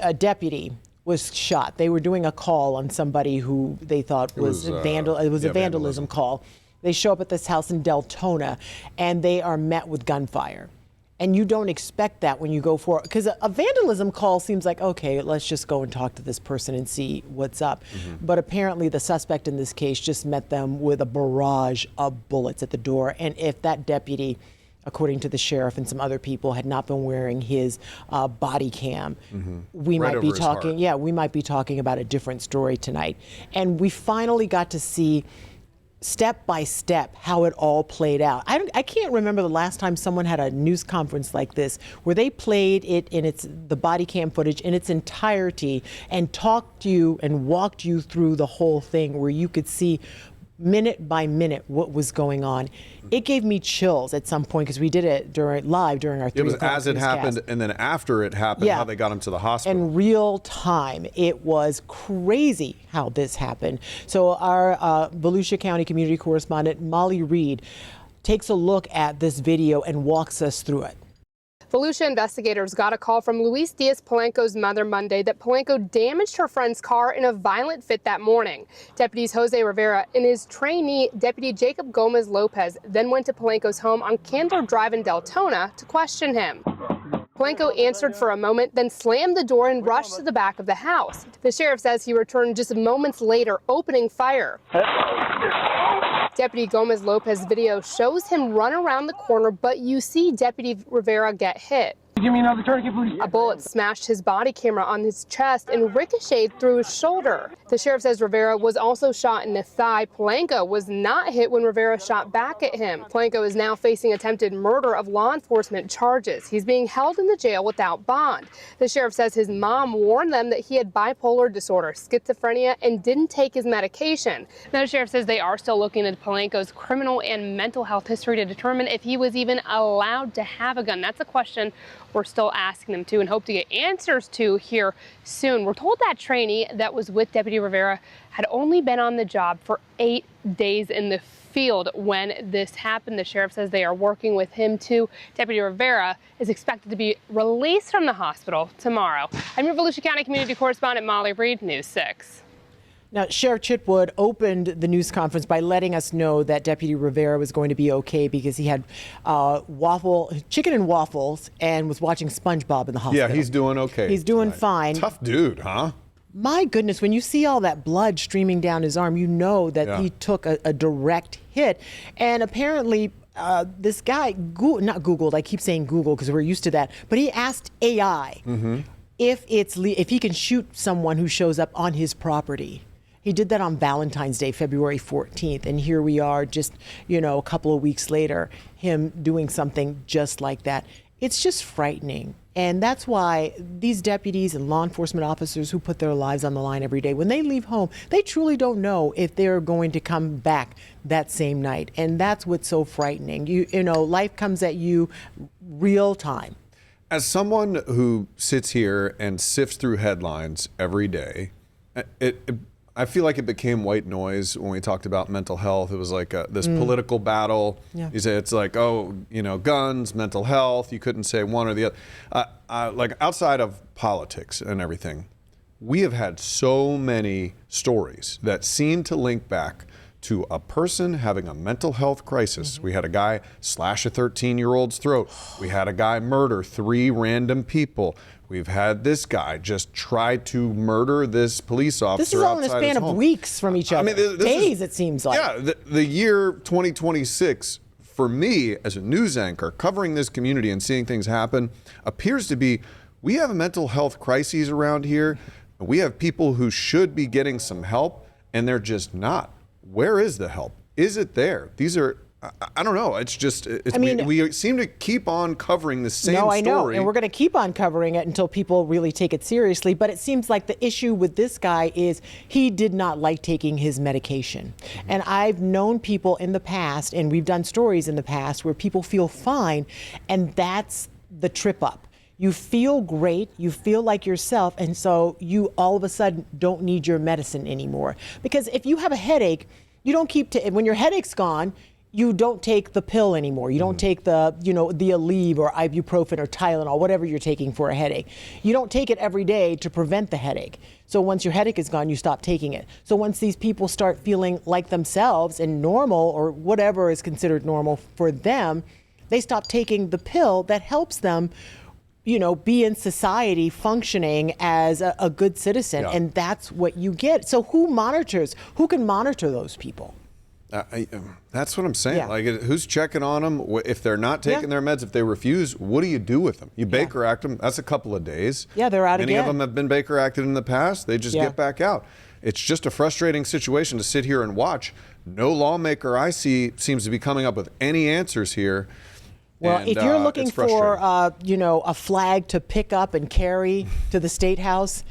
a deputy was shot. They were doing a call on somebody who they thought was a vandalism call. They show up at this house in Deltona, and they are met with gunfire. And you don't expect that when you go for it, because a vandalism call seems like, okay, let's just go and talk to this person and see what's up. But apparently the suspect in this case just met them with a barrage of bullets at the door. And if that deputy, according to the sheriff and some other people, had not been wearing his body cam, we might be talking, we might be talking about a different story tonight. And we finally got to see step by step how it all played out. I can't remember the last time someone had a news conference like this where they played it in the body cam footage in its entirety and talked to you and walked you through the whole thing, where you could see minute by minute what was going on. It gave me chills at some point because we did it live during our 3 o'clock. It was as it happened, and then after it happened, how they got him to the hospital. In real time. It was crazy how this happened. So our Volusia County community correspondent, Molly Reed, takes a look at this video and walks us through it. Volusia investigators got a call from Luis Diaz-Polanco's mother Monday that Polanco damaged her friend's car in a violent fit that morning. Deputies Jose Rivera and his trainee, Deputy Jacob Gomez Lopez, then went to Polanco's home on Candler Drive in Deltona to question him. Polanco answered for a moment, then slammed the door and rushed to the back of the house. The sheriff says he returned just moments later, opening fire. Deputy Gomez Lopez's video shows him run around the corner, but you see Deputy Rivera get hit. Give me another tourniquet, please. A bullet smashed his body camera on his chest and ricocheted through his shoulder. The sheriff says Rivera was also shot in the thigh. Polanco was not hit when Rivera shot back at him. Polanco is now facing attempted murder of law enforcement charges. He's being held in the jail without bond. The sheriff says his mom warned them that he had bipolar disorder, schizophrenia, and didn't take his medication. Now, the sheriff says they are still looking at Polanco's criminal and mental health history to determine if he was even allowed to have a gun. That's a question we're still asking them to and hope to get answers to here soon. We're told that trainee that was with Deputy Rivera had only been on the job for 8 days in the field when this happened. The sheriff says they are working with him too. Deputy Rivera is expected to be released from the hospital tomorrow. I'm your Volusia County community correspondent Molly Reed, News 6. Now, Sheriff Chitwood opened the news conference by letting us know that Deputy Rivera was going to be okay because he had chicken and waffles and was watching SpongeBob in the hospital. Yeah, he's doing okay. He's doing fine. Tough dude, huh? My goodness, when you see all that blood streaming down his arm, you know that he took a direct hit. And apparently, this guy, not Googled, I keep saying Google because we're used to that, but he asked AI if he can shoot someone who shows up on his property. He did that on Valentine's Day, February 14th. And here we are just, a couple of weeks later, him doing something just like that. It's just frightening. And that's why these deputies and law enforcement officers who put their lives on the line every day, when they leave home, they truly don't know if they're going to come back that same night. And that's what's so frightening. You know, life comes at you real time. As someone who sits here and sifts through headlines every day, I feel like it became white noise when we talked about mental health. It was like this political battle. You say it's like, guns, mental health. You couldn't say one or the other. Like outside of politics and everything, we have had so many stories that seem to link back to a person having a mental health crisis. We had a guy slash a 13-year-old's throat. We had a guy murder 3 random people. We've had this guy just try to murder this police officer. This is all in a span of weeks from each other. Days, it seems like. Yeah, the year 2026, for me as a news anchor, covering this community and seeing things happen, appears to be, we have mental health crises around here. We have people who should be getting some help, and they're just not. Where is the help? Is it there? These are, I don't know. It's just, we seem to keep on covering the same story. No, I know, and we're going to keep on covering it until people really take it seriously. But it seems like the issue with this guy is he did not like taking his medication. And I've known people in the past, and we've done stories in the past, where people feel fine, and that's the trip up. You feel great, you feel like yourself, and so you all of a sudden don't need your medicine anymore. Because if you have a headache, you don't when your headache's gone, you don't take the pill anymore. You don't take the, the Aleve or ibuprofen or Tylenol, whatever you're taking for a headache. You don't take it every day to prevent the headache. So once your headache is gone, you stop taking it. So once these people start feeling like themselves and normal, or whatever is considered normal for them, they stop taking the pill that helps them, be in society functioning as a good citizen. Yeah. And that's what you get. So who can monitor those people? That's what I'm saying. Yeah. Like, who's checking on them? If they're not taking their meds, if they refuse, what do you do with them? You Baker Act them. That's a couple of days. Yeah, they're out Many again. of them have been Baker Acted in the past. They just get back out. It's just a frustrating situation to sit here and watch. No lawmaker I see seems to be coming up with any answers here. Well, and, if you're looking it's for, frustrating. a flag to pick up and carry to the State House,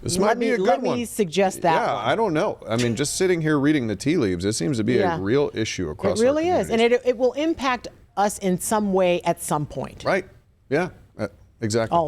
This might be a good one. Let me suggest that Yeah, one. I don't know. I mean, just sitting here reading the tea leaves, it seems to be a real issue across It really our is, and communities. it will impact us in some way at some point. Right. Yeah, exactly. All of